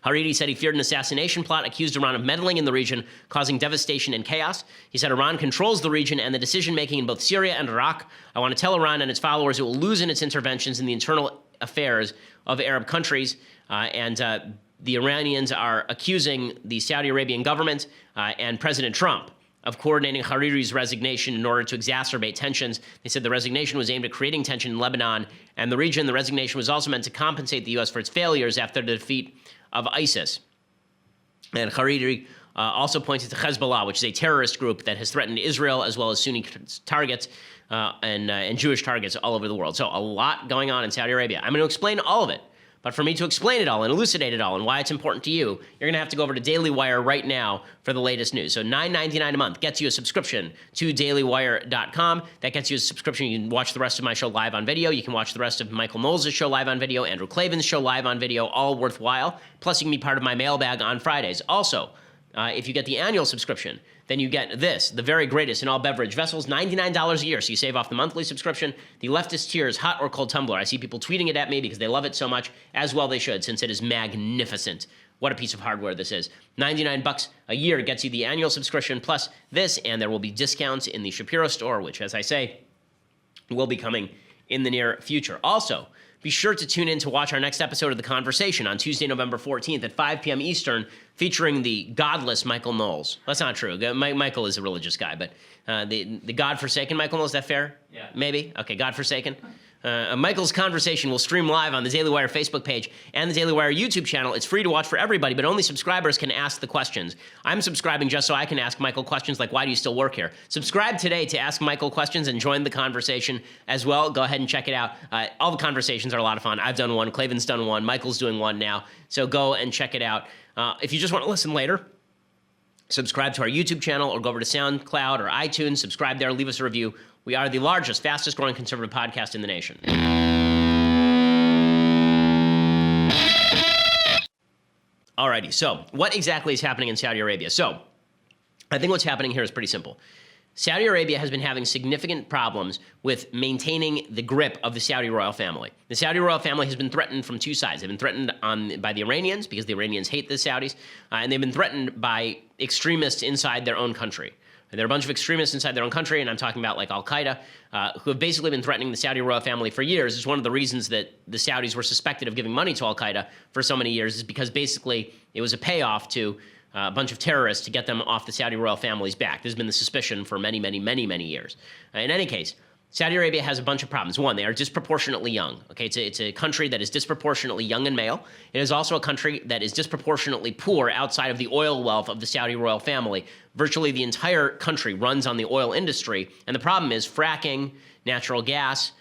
Hariri said he feared an assassination plot, accused Iran of meddling in the region, causing devastation and chaos. He said Iran controls the region and the decision-making in both Syria and Iraq. I want to tell Iran and its followers it will lose in its interventions in the internal affairs of Arab countries. The Iranians are accusing the Saudi Arabian government and President Trump of coordinating Hariri's resignation in order to exacerbate tensions. They said the resignation was aimed at creating tension in Lebanon and the region. The resignation was also meant to compensate the U.S. for its failures after the defeat of ISIS. And Hariri also pointed to Hezbollah, which is a terrorist group that has threatened Israel as well as Sunni targets and Jewish targets all over the world. So a lot going on in Saudi Arabia. I'm going to explain all of it. But for me to explain it all and elucidate it all and why it's important to you, you're going to have to go over to Daily Wire right now for the latest news. So $9.99 a month gets you a subscription to dailywire.com. That gets you a subscription. You can watch the rest of my show live on video. You can watch the rest of Michael Knowles' show live on video, Andrew Klavan's show live on video, all worthwhile. Plus, you can be part of my mailbag on Fridays. Also, if you get the annual subscription, then you get this, the very greatest in all beverage vessels, $99 a year. So you save off the monthly subscription. The leftist tears hot or cold tumbler. I see people tweeting it at me because they love it so much, as well they should, since it is magnificent. What a piece of hardware this is. $99 a year gets you the annual subscription plus this, and there will be discounts in the Shapiro store, which, as I say, will be coming in the near future. Also, be sure to tune in to watch our next episode of The Conversation on Tuesday, November 14th at 5 p.m. Eastern, featuring the godless Michael Knowles. That's not true. Michael is a religious guy, but the godforsaken Michael Knowles, is that fair? Yeah. Maybe? Okay, godforsaken. Michael's Conversation will stream live on the Daily Wire Facebook page and the Daily Wire YouTube channel. It's free to watch for everybody, but only subscribers can ask the questions. I'm subscribing just so I can ask Michael questions like, why do you still work here? Subscribe today to ask Michael questions and join the conversation as well. Go ahead and check it out. All the conversations are a lot of fun. I've done one. Klavan's done one. Michael's doing one now. So go and check it out. If you just want to listen later, subscribe to our YouTube channel or go over to SoundCloud or iTunes. Subscribe there. Leave us a review. We are the largest, fastest growing conservative podcast in the nation. Alrighty, so what exactly is happening in Saudi Arabia? So I think what's happening here is pretty simple. Saudi Arabia has been having significant problems with maintaining the grip of the Saudi royal family. The Saudi royal family has been threatened from two sides. They've been threatened by the Iranians because the Iranians hate the Saudis, and they've been threatened by extremists inside their own country. There are a bunch of extremists inside their own country, and I'm talking about like Al-Qaeda, who have basically been threatening the Saudi royal family for years. It's one of the reasons that the Saudis were suspected of giving money to Al-Qaeda for so many years, is because basically it was a payoff to a bunch of terrorists to get them off the Saudi royal family's back. There's been the suspicion for many, many, many, many years. In any case, Saudi Arabia has a bunch of problems. One, they are disproportionately young. Okay, it's a country that is disproportionately young and male. It is also a country that is disproportionately poor outside of the oil wealth of the Saudi royal family. Virtually the entire country runs on the oil industry, and the problem is fracking, natural gas,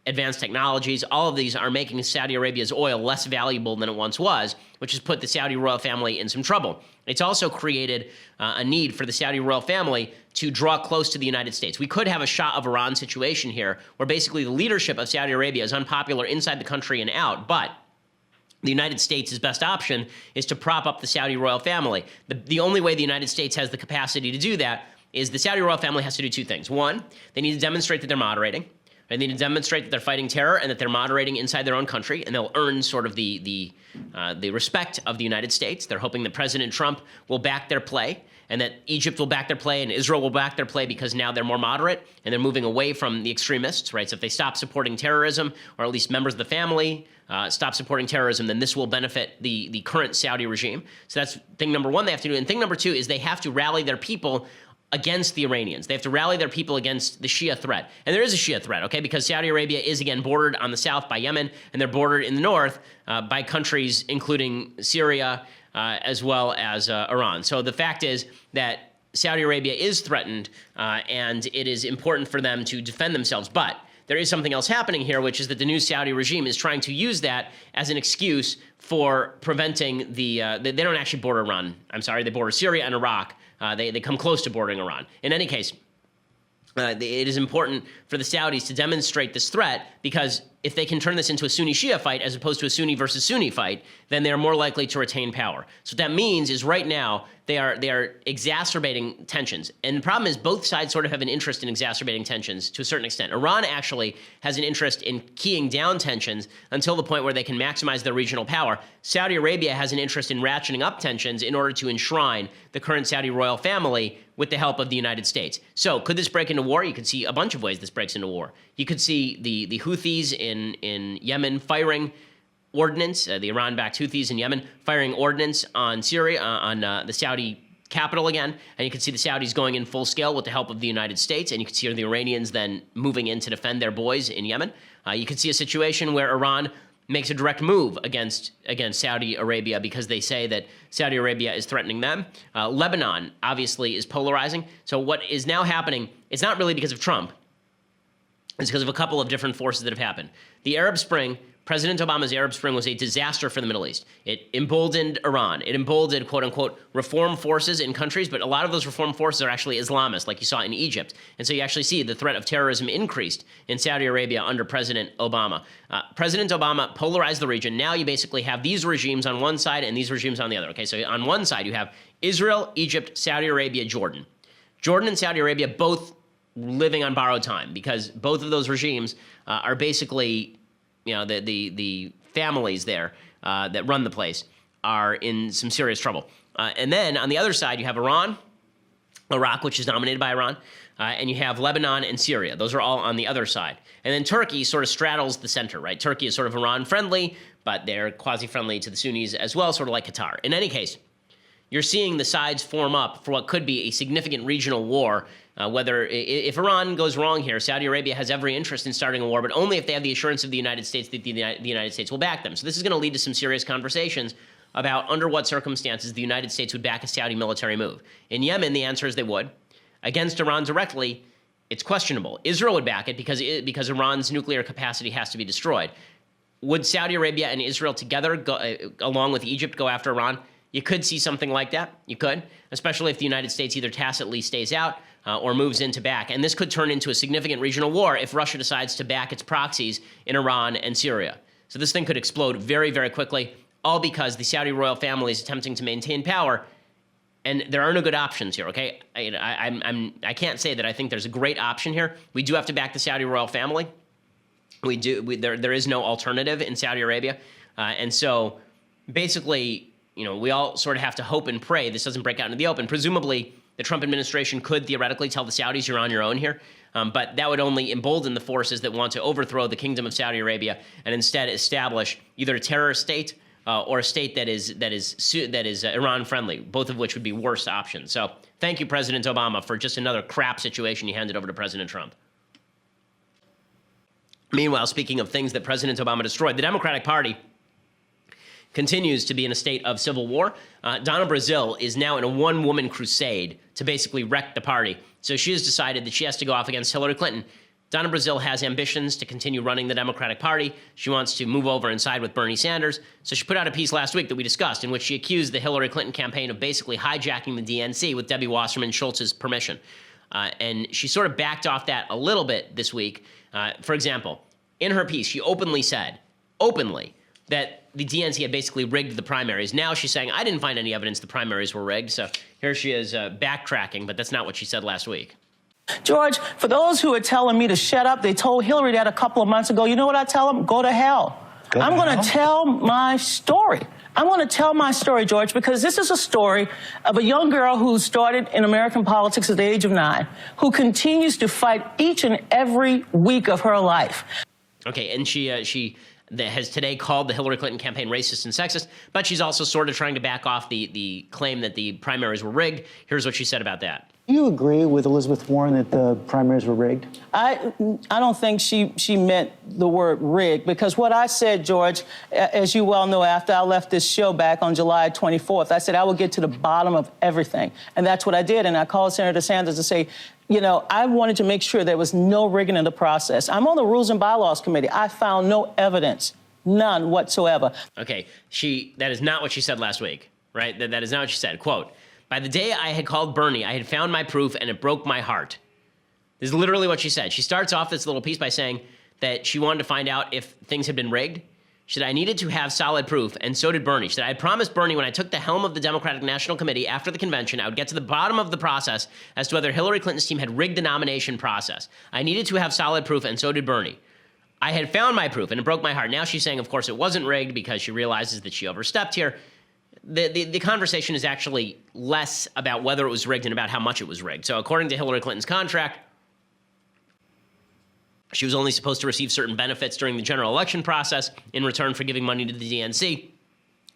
advanced technologies, all of these are making Saudi Arabia's oil less valuable than it once was, which has put the Saudi royal family in some trouble. It's also created a need for the Saudi royal family to draw close to the United States. We could have a Shah of Iran situation here, where basically the leadership of Saudi Arabia is unpopular inside the country and out, but the United States' best option is to prop up the Saudi royal family. The only way the United States has the capacity to do that is the Saudi royal family has to do two things. One, they need to demonstrate that they're moderating. They need to demonstrate that they're fighting terror and that they're moderating inside their own country, and they'll earn sort of the respect of the United States. They're hoping that President Trump will back their play, and that Egypt will back their play, and Israel will back their play because now they're more moderate and they're moving away from the extremists, right? So if they stop supporting terrorism, or at least members of the family stop supporting terrorism, then this will benefit the current Saudi regime. So that's thing number one they have to do. And thing number two is they have to rally their people against the Iranians. They have to rally their people against the Shia threat. And there is a Shia threat, okay, because Saudi Arabia is, again, bordered on the south by Yemen, and they're bordered in the north by countries including Syria as well as Iran. So the fact is that Saudi Arabia is threatened, and it is important for them to defend themselves. But there is something else happening here, which is that the new Saudi regime is trying to use that as an excuse for preventing they don't actually border Iran. I'm sorry, they border Syria and Iraq. They come close to bordering Iran. In any case, it is important for the Saudis to demonstrate this threat, because if they can turn this into a Sunni-Shia fight as opposed to a Sunni versus Sunni fight, then they are more likely to retain power. So what that means is right now they are exacerbating tensions. And the problem is both sides sort of have an interest in exacerbating tensions to a certain extent. Iran actually has an interest in keying down tensions until the point where they can maximize their regional power. Saudi Arabia has an interest in ratcheting up tensions in order to enshrine the current Saudi royal family with the help of the United States. So could this break into war? You could see a bunch of ways this breaks into war. You could see the Houthis in Yemen firing ordnance, the Iran-backed Houthis in Yemen firing ordnance on Syria, on the Saudi capital again, and you can see the Saudis going in full scale with the help of the United States, and you can see the Iranians then moving in to defend their boys in Yemen. You can see a situation where Iran makes a direct move against Saudi Arabia because they say that Saudi Arabia is threatening them. Lebanon obviously is polarizing. So what is now happening, it's not really because of Trump. It's because of a couple of different forces that have happened. The Arab Spring, President Obama's Arab Spring, was a disaster for the Middle East. It emboldened Iran. It emboldened, quote unquote, reform forces in countries, but a lot of those reform forces are actually Islamist, like you saw in Egypt. And so you actually see the threat of terrorism increased in Saudi Arabia under President Obama. President Obama polarized the region. Now you basically have these regimes on one side and these regimes on the other. Okay, so on one side you have Israel, Egypt, Saudi Arabia, Jordan. Jordan and Saudi Arabia both living on borrowed time, because both of those regimes are basically, the families there that run the place are in some serious trouble. And then on the other side, you have Iran, Iraq, which is dominated by Iran, and you have Lebanon and Syria. Those are all on the other side. And then Turkey sort of straddles the center, right? Turkey is sort of Iran-friendly, but they're quasi-friendly to the Sunnis as well, sort of like Qatar. In any case, you're seeing the sides form up for what could be a significant regional war. If Iran goes wrong here, Saudi Arabia has every interest in starting a war, but only if they have the assurance of the United States that the United States will back them. So this is going to lead to some serious conversations about under what circumstances the United States would back a Saudi military move. In Yemen, the answer is they would. Against Iran directly, it's questionable. Israel would back it because Iran's nuclear capacity has to be destroyed. Would Saudi Arabia and Israel together, along with Egypt, go after Iran? You could see something like that. You could, especially if the United States either tacitly stays out or moves in to back. And this could turn into a significant regional war if Russia decides to back its proxies in Iran and Syria. So this thing could explode very, very quickly, all because the Saudi royal family is attempting to maintain power. And there are no good options here, okay? I can't say that I think there's a great option here. We do have to back the Saudi royal family. There is no alternative in Saudi Arabia. And so basically, we all sort of have to hope and pray this doesn't break out into the open. Presumably, the Trump administration could theoretically tell the Saudis you're on your own here, but that would only embolden the forces that want to overthrow the Kingdom of Saudi Arabia and instead establish either a terrorist state or a state that is Iran-friendly, both of which would be worse options. So thank you, President Obama, for just another crap situation you handed over to President Trump. Meanwhile, speaking of things that President Obama destroyed, the Democratic Party continues to be in a state of civil war. Donna Brazile is now in a one-woman crusade to basically wreck the party. So she has decided that she has to go off against Hillary Clinton. Donna Brazile has ambitions to continue running the Democratic Party. She wants to move over and side with Bernie Sanders. So she put out a piece last week that we discussed in which she accused the Hillary Clinton campaign of basically hijacking the DNC with Debbie Wasserman Schultz's permission. And she sort of backed off that a little bit this week. For example, in her piece, she openly said, that the DNC had basically rigged the primaries. Now she's saying, I didn't find any evidence the primaries were rigged. So here she is backtracking, but that's not what she said last week. George, for those who are telling me to shut up, they told Hillary that a couple of months ago. You know what I tell them? Go to hell. I'm going to tell my story. I'm going to tell my story, George, because this is a story of a young girl who started in American politics at the age of 9, who continues to fight each and every week of her life. Okay, and she has today called the Hillary Clinton campaign racist and sexist, but she's also sort of trying to back off the claim that the primaries were rigged. Here's what she said about that. Do you agree with Elizabeth Warren that the primaries were rigged? I don't think she meant the word rigged, because what I said, George, as you well know, after I left this show back on July 24th, I said I would get to the bottom of everything. And that's what I did. And I called Senator Sanders to say, you know, I wanted to make sure there was no rigging in the process. I'm on the Rules and Bylaws Committee. I found no evidence, none whatsoever. Okay, that is not what she said last week, right? That is not what she said. Quote, by the day I had called Bernie, I had found my proof and it broke my heart. This is literally what she said. She starts off this little piece by saying that she wanted to find out if things had been rigged. She said, I needed to have solid proof, and so did Bernie. She said, I promised Bernie when I took the helm of the Democratic National Committee after the convention, I would get to the bottom of the process as to whether Hillary Clinton's team had rigged the nomination process. I needed to have solid proof, and so did Bernie. I had found my proof, and it broke my heart. Now she's saying, of course, it wasn't rigged because she realizes that she overstepped here. The conversation is actually less about whether it was rigged and about how much it was rigged. So according to Hillary Clinton's contract, she was only supposed to receive certain benefits during the general election process in return for giving money to the DNC.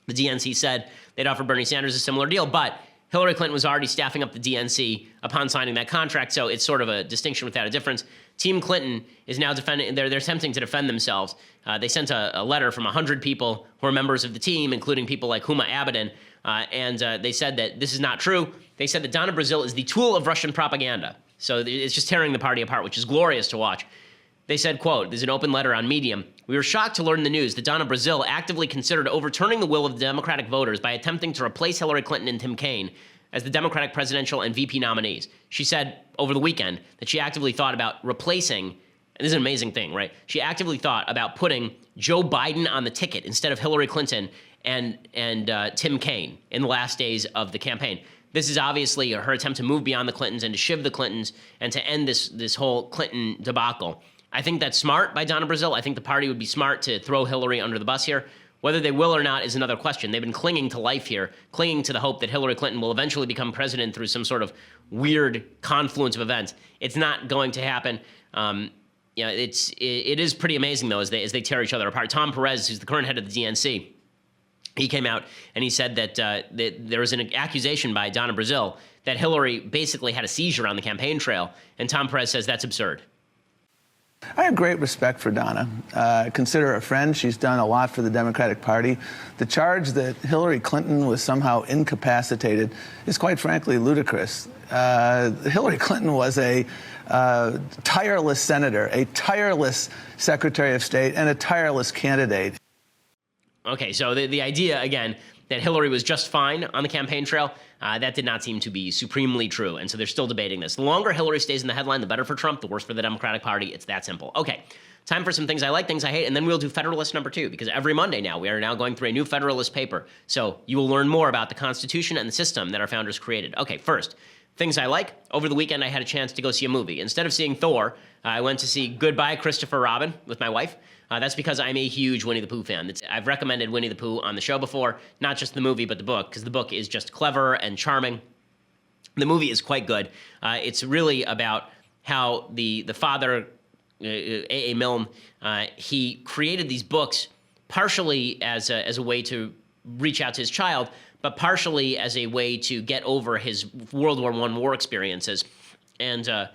The DNC said they'd offer Bernie Sanders a similar deal, but Hillary Clinton was already staffing up the DNC upon signing that contract, so it's sort of a distinction without a difference. Team Clinton is now defending, they're attempting to defend themselves. They sent a letter from 100 people who are members of the team, including people like Huma Abedin, and they said that this is not true. They said that Donna Brazile is the tool of Russian propaganda. So it's just tearing the party apart, which is glorious to watch. They said, quote, there's an open letter on Medium. We were shocked to learn the news that Donna Brazile actively considered overturning the will of the Democratic voters by attempting to replace Hillary Clinton and Tim Kaine as the Democratic presidential and VP nominees. She said over the weekend that she actively thought about replacing, and this is an amazing thing, right? She actively thought about putting Joe Biden on the ticket instead of Hillary Clinton and Tim Kaine in the last days of the campaign. This is obviously her attempt to move beyond the Clintons and to shiv the Clintons and to end this whole Clinton debacle. I think that's smart by Donna Brazile. I think the party would be smart to throw Hillary under the bus here. Whether they will or not is another question. They've been clinging to life here, clinging to the hope that Hillary Clinton will eventually become president through some sort of weird confluence of events. It's not going to happen. It is pretty amazing, though, as they tear each other apart. Tom Perez, who's the current head of the DNC, he came out and he said that there was an accusation by Donna Brazile that Hillary basically had a seizure on the campaign trail, and Tom Perez says that's absurd. I have great respect for Donna. I consider her a friend. She's done a lot for the Democratic Party. The charge that Hillary Clinton was somehow incapacitated is quite frankly ludicrous. Hillary Clinton was a tireless senator, a tireless Secretary of State, and a tireless candidate. Okay, so the idea, again, that Hillary was just fine on the campaign trail, that did not seem to be supremely true. And so they're still debating this. The longer Hillary stays in the headline, the better for Trump, the worse for the Democratic Party. It's that simple. Okay, time for some things I like, things I hate, and then we'll do Federalist number 2, because every Monday now we are now going through a new Federalist paper. So you will learn more about the Constitution and the system that our founders created. Okay, first, things I like. Over the weekend, I had a chance to go see a movie. Instead of seeing Thor, I went to see Goodbye, Christopher Robin with my wife. That's because I'm a huge Winnie the Pooh fan. I've recommended Winnie the Pooh on the show before, not just the movie, but the book, because the book is just clever and charming. The movie is quite good. It's really about how the father, A.A. Milne, he created these books partially as a way to reach out to his child, but partially as a way to get over his World War I war experiences. And the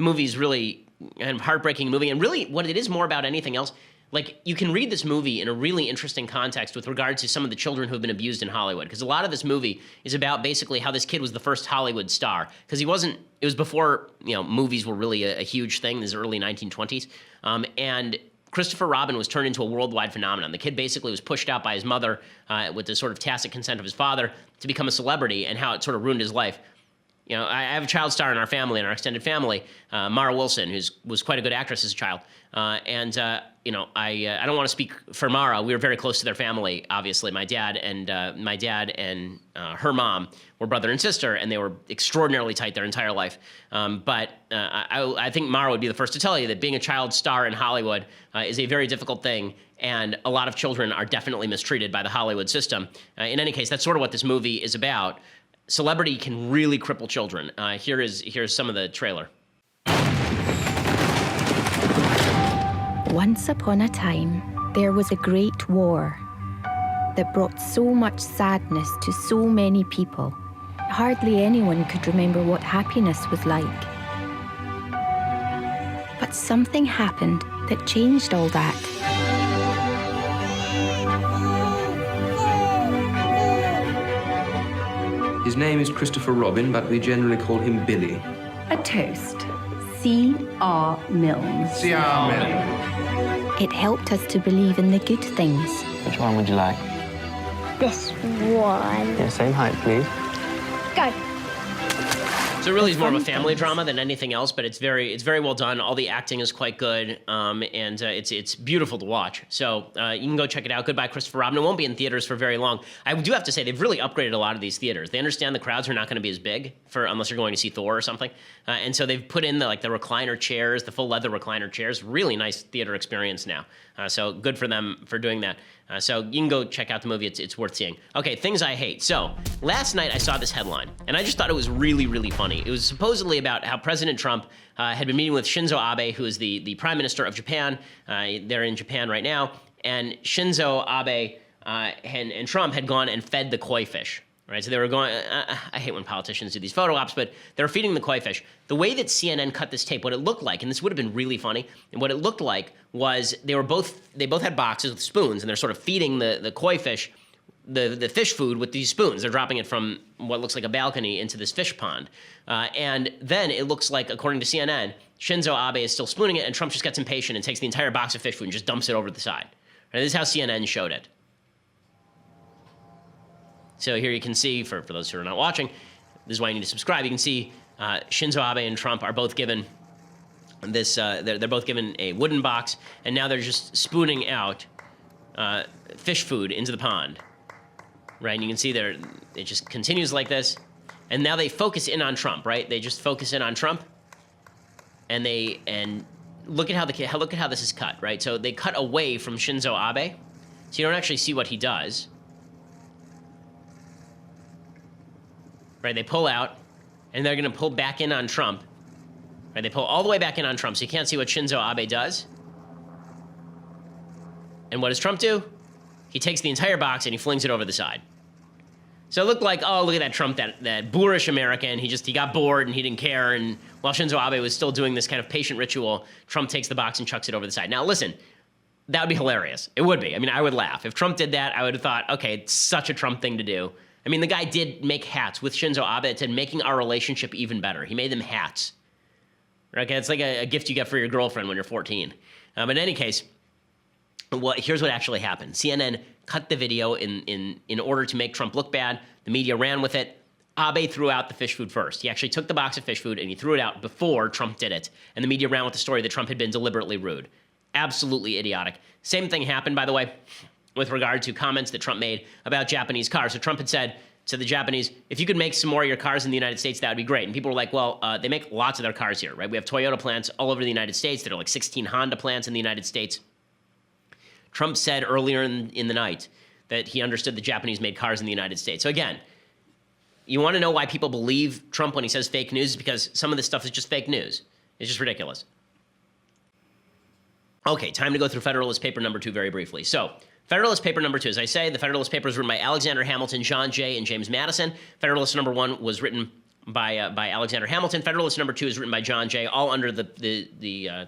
movie is really a heartbreaking movie, and really what it is more about anything else. Like, you can read this movie in a really interesting context with regard to some of the children who have been abused in Hollywood, because a lot of this movie is about basically how this kid was the first Hollywood star, because it was before, movies were really a huge thing, this early 1920s, and Christopher Robin was turned into a worldwide phenomenon. The kid basically was pushed out by his mother with the sort of tacit consent of his father to become a celebrity, and how it sort of ruined his life. You know, I have a child star in our family, in our extended family, Mara Wilson, who was quite a good actress as a child. You know, I don't want to speak for Mara. We were very close to their family, obviously. My dad and her mom were brother and sister, and they were extraordinarily tight their entire life. I think Mara would be the first to tell you that being a child star in Hollywood is a very difficult thing, and a lot of children are definitely mistreated by the Hollywood system. In any case, that's sort of what this movie is about. Celebrity can really cripple children. Here's some of the trailer. Once upon a time, there was a great war that brought so much sadness to so many people. Hardly anyone could remember what happiness was like. But something happened that changed all that. His name is Christopher Robin, but we generally call him Billy. A toast. C.R. Milnes. C.R. Milnes. It helped us to believe in the good things. Which one would you like? This one. Yeah, same height, please. Go. So it really is more of a family drama than anything else, but it's very well done. All the acting is quite good, and it's beautiful to watch. So you can go check it out. Goodbye, Christopher Robin. It won't be in theaters for very long. I do have to say they've really upgraded a lot of these theaters. They understand the crowds are not going to be as big unless you're going to see Thor or something, and so they've put in the recliner chairs, the full leather recliner chairs. Really nice theater experience now. So good for them for doing that. So you can go check out the movie. It's worth seeing. Okay, things I hate. So last night I saw this headline, and I just thought it was really, really funny. It was supposedly about how President Trump had been meeting with Shinzo Abe, who is the Prime Minister of Japan. They're in Japan right now. And Shinzo Abe and Trump had gone and fed the koi fish. Right, so they were going. I hate when politicians do these photo ops, but they were feeding the koi fish. The way that CNN cut this tape, what it looked like, and this would have been really funny, and what it looked like was they both had boxes with spoons, and they're sort of feeding the koi fish the fish food with these spoons. They're dropping it from what looks like a balcony into this fish pond, and then it looks like, according to CNN, Shinzo Abe is still spooning it, and Trump just gets impatient and takes the entire box of fish food and just dumps it over to the side. Right, this is how CNN showed it. So here you can see, for those who are not watching, this is why you need to subscribe. You can see Shinzo Abe and Trump are both given this. They're both given a wooden box, and now they're just spooning out fish food into the pond. Right, and you can see it just continues like this, and now they focus in on Trump. Right, they just focus in on Trump, and look at how this is cut. Right, so they cut away from Shinzo Abe, so you don't actually see what he does. Right, they pull out, and they're going to pull back in on Trump. Right, they pull all the way back in on Trump, so you can't see what Shinzo Abe does. And what does Trump do? He takes the entire box and he flings it over the side. So it looked like, oh, look at that Trump, that boorish American. He got bored and he didn't care. And while Shinzo Abe was still doing this kind of patient ritual, Trump takes the box and chucks it over the side. Now, listen, that would be hilarious. It would be. I mean, I would laugh. If Trump did that, I would have thought, okay, it's such a Trump thing to do. I mean, the guy did make hats with Shinzo Abe. It said, making our relationship even better. He made them hats. Okay, it's like a gift you get for your girlfriend when you're 14. But in any case, here's what actually happened. CNN cut the video in order to make Trump look bad. The media ran with it. Abe threw out the fish food first. He actually took the box of fish food and he threw it out before Trump did it. And the media ran with the story that Trump had been deliberately rude. Absolutely idiotic. Same thing happened, by the way, with regard to comments that Trump made about Japanese cars. So Trump had said to the Japanese, if you could make some more of your cars in the United States, that would be great. And people were like, well, they make lots of their cars here, right? We have Toyota plants all over the United States. There are like 16 Honda plants in the United States. Trump said earlier in the night that he understood the Japanese made cars in the United States. So again, you want to know why people believe Trump when he says fake news? Because some of this stuff is just fake news. It's just ridiculous. Okay, time to go through Federalist Paper number 2 very briefly. So, Federalist Paper number 2, as I say, the Federalist Paper is written by Alexander Hamilton, John Jay, and James Madison. Federalist number 1 was written by Alexander Hamilton. Federalist number 2 is written by John Jay, all under the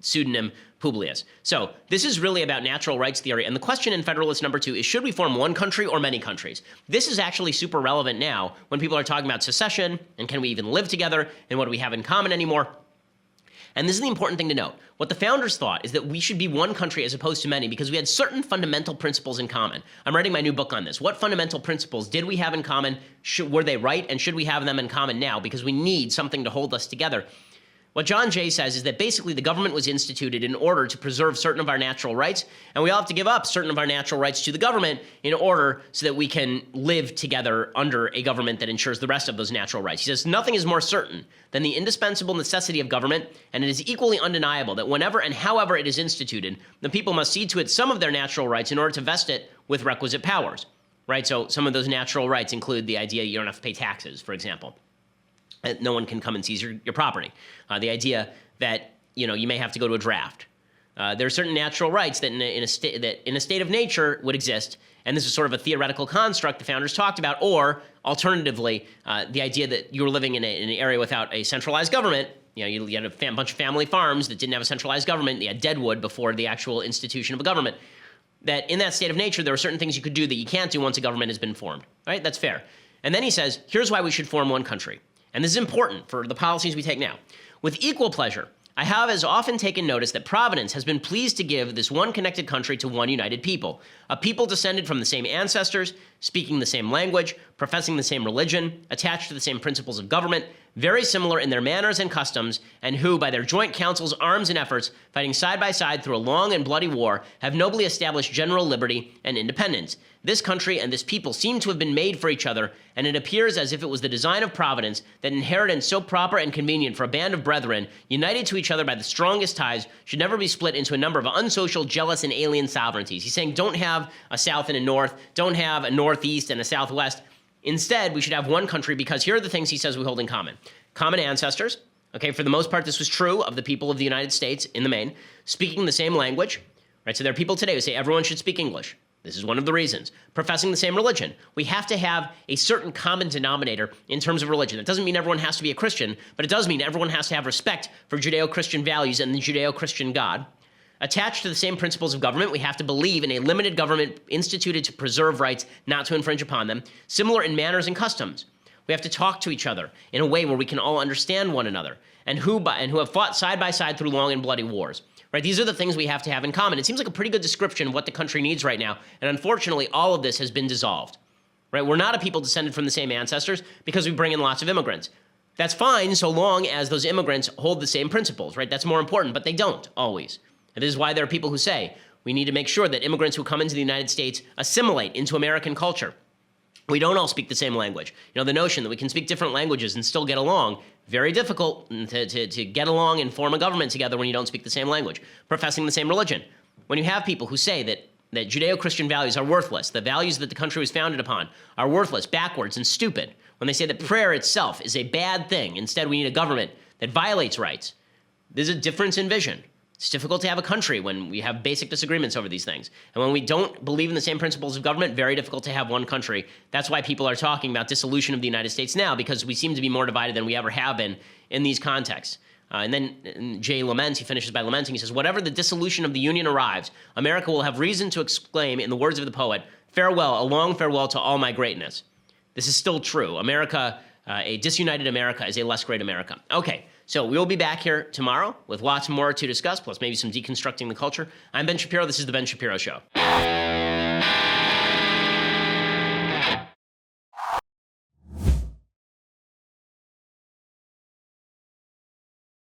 pseudonym Publius. So this is really about natural rights theory, and the question in Federalist number 2 is, should we form one country or many countries? This is actually super relevant now when people are talking about secession, and can we even live together, and what do we have in common anymore? And this is the important thing to note. What the founders thought is that we should be one country as opposed to many because we had certain fundamental principles in common. I'm writing my new book on this. What fundamental principles did we have in common? Were they right? And should we have them in common now? Because we need something to hold us together. What John Jay says is that basically the government was instituted in order to preserve certain of our natural rights, and we all have to give up certain of our natural rights to the government in order so that we can live together under a government that ensures the rest of those natural rights. He says, nothing is more certain than the indispensable necessity of government, and it is equally undeniable that whenever and however it is instituted, the people must cede to it some of their natural rights in order to vest it with requisite powers, right? So some of those natural rights include the idea you don't have to pay taxes, for example. No one can come and seize your property. The idea that you may have to go to a draft. There are certain natural rights that in a state of nature would exist, and this is sort of a theoretical construct the founders talked about. Or alternatively, the idea that you were living in an area without a centralized government. You had a bunch of family farms that didn't have a centralized government. You had deadwood before the actual institution of a government. That in that state of nature, there are certain things you could do that you can't do once a government has been formed. Right? That's fair. And then he says, here's why we should form one country. And this is important for the policies we take now. With equal pleasure, I have as often taken notice that Providence has been pleased to give this one connected country to one united people, a people descended from the same ancestors, speaking the same language, professing the same religion, attached to the same principles of government, very similar in their manners and customs, and who, by their joint counsels, arms, and efforts, fighting side by side through a long and bloody war, have nobly established general liberty and independence. This country and this people seem to have been made for each other, and it appears as if it was the design of Providence that inheritance so proper and convenient for a band of brethren, united to each other by the strongest ties, should never be split into a number of unsocial, jealous, and alien sovereignties. He's saying don't have a south and a north, don't have a northeast and a southwest. Instead, we should have one country because here are the things he says we hold in common. Common ancestors. Okay, for the most part, this was true of the people of the United States in the main. Speaking the same language. Right, so there are people today who say everyone should speak English. This is one of the reasons. Professing the same religion. We have to have a certain common denominator in terms of religion. It doesn't mean everyone has to be a Christian, but it does mean everyone has to have respect for Judeo-Christian values and the Judeo-Christian God. Attached to the same principles of government, we have to believe in a limited government instituted to preserve rights, not to infringe upon them. Similar in manners and customs. We have to talk to each other in a way where we can all understand one another, and who have fought side by side through long and bloody wars. Right? These are the things we have to have in common. It seems like a pretty good description of what the country needs right now, and unfortunately, all of this has been dissolved. Right? We're not a people descended from the same ancestors because we bring in lots of immigrants. That's fine so long as those immigrants hold the same principles, right? That's more important, but they don't always. And this is why there are people who say we need to make sure that immigrants who come into the United States assimilate into American culture. We don't all speak the same language. The notion that we can speak different languages and still get along, very difficult to get along and form a government together when you don't speak the same language. Professing the same religion. When you have people who say that Judeo-Christian values are worthless, the values that the country was founded upon are worthless, backwards, and stupid. When they say that prayer itself is a bad thing, instead we need a government that violates rights. There's a difference in vision. It's difficult to have a country when we have basic disagreements over these things. And when we don't believe in the same principles of government, very difficult to have one country. That's why people are talking about dissolution of the United States now, because we seem to be more divided than we ever have been in these contexts. And then Jay laments, he finishes by lamenting, he says, whatever the dissolution of the Union arrives, America will have reason to exclaim, in the words of the poet, farewell, a long farewell to all my greatness. This is still true. America, a disunited America is a less great America. Okay. So we will be back here tomorrow with lots more to discuss, plus maybe some deconstructing the culture. I'm Ben Shapiro. This is The Ben Shapiro Show.